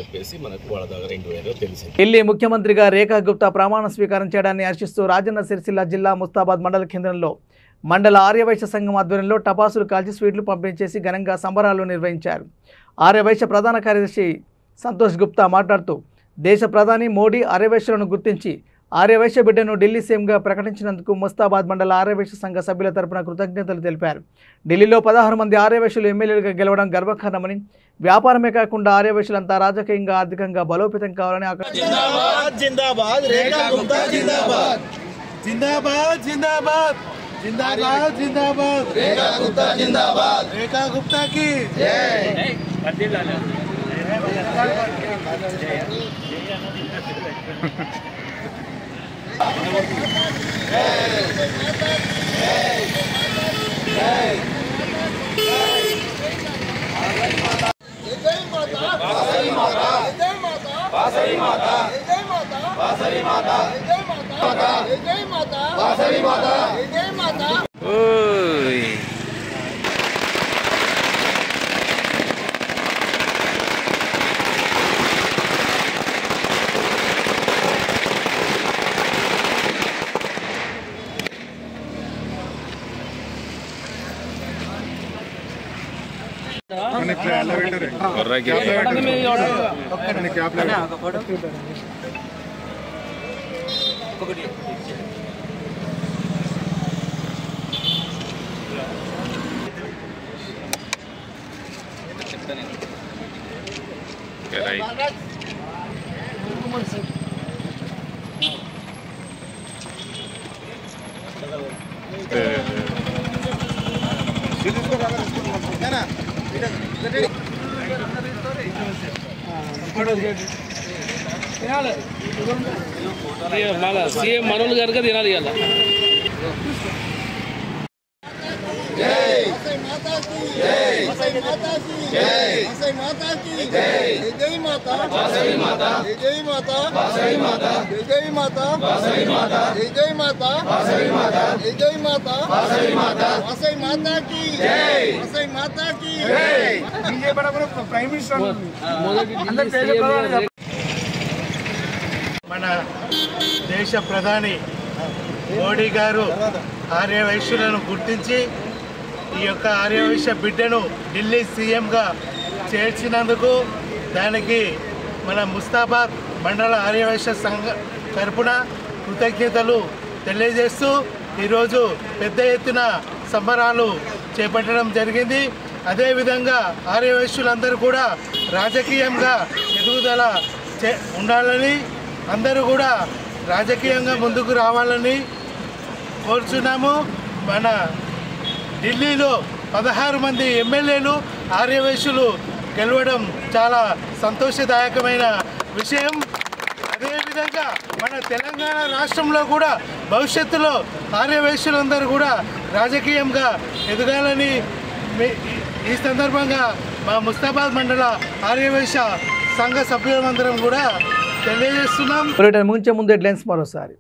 చెప్పేసి మనకు వాళ్ళ దగ్గర ఇంటర్వ్యూలో తెలిసింది. ఢిల్లీ ముఖ్యమంత్రిగా రేఖా గుప్తా ప్రమాణ స్వీకారం చేయడాన్ని హర్షిస్తూ రాజన్న సిరిసిల్ల జిల్లా ముస్తాబాద్ మండల కేంద్రంలో మండల ఆర్యవైశ్య సంఘం ఆధ్వర్యంలో టపాసులు కాల్చి స్వీట్లు పంపిణీ చేసి ఘనంగా సంబరాలు నిర్వహించారు. ఆర్యవైశ్య ప్రధాన కార్యదర్శి సంతోష్ గుప్తా మాట్లాడుతూ దేశ ప్రధాని మోడీ ఆర్యవైశ్యులను గుర్తించి ఆర్యవైశ్య బిడ్డను ఢిల్లీ సీఎంగా ప్రకటించినందుకు ముస్తాబాద్ మండల ఆర్యవైశ్య సంఘ సభ్యుల తరపున కృతజ్ఞతలు తెలిపారు. ఢిల్లీలో 16 మంది ఆర్యవైశ్యులు ఎమ్మెల్యేలుగా గెలవడం గర్వకారణమని, వ్యాపారమే కాకుండా ఆర్యవైశ్యులంతా రాజకీయంగా ఆర్థికంగా బలోపేతం కావాలని సీఎం మనోళ్ళు గారు తినాలి ఇవాళ. మన దేశ ప్రధాని మోడీ గారు ఆర్యవైశ్యులను గుర్తించి ఈ యొక్క ఆర్యవైశ్య బిడ్డను ఢిల్లీ సీఎంగా చేర్చినందుకు దానికి మన ముస్తాబాద్ మండల ఆర్యవైశ్య సంఘ తరపున కృతజ్ఞతలు తెలియజేస్తూ ఈరోజు పెద్ద ఎత్తున సంబరాలు చేపట్టడం జరిగింది. అదేవిధంగా ఆర్యవైశ్యులందరూ కూడా రాజకీయంగా ఎదుగుదల ఉండాలని, అందరూ కూడా రాజకీయంగా ముందుకు రావాలని కోరుచున్నాము. మన ఢిల్లీలో 16 మంది ఎమ్మెల్యేలు ఆర్యవైశ్యులు గెలవడం చాలా సంతోషదాయకమైన విషయం. అదేవిధంగా మన తెలంగాణ రాష్ట్రంలో కూడా భవిష్యత్తులో ఆర్యవైశ్యులందరూ కూడా రాజకీయంగా ఎదగాలని ఈ సందర్భంగా మా ముస్తాబాద్ మండల ఆర్యవైశ్య సంఘ సభ్యులందరం కూడా తెలియజేస్తున్నాం. ముంచే ముందు హెడ్లైన్స్ మరోసారి.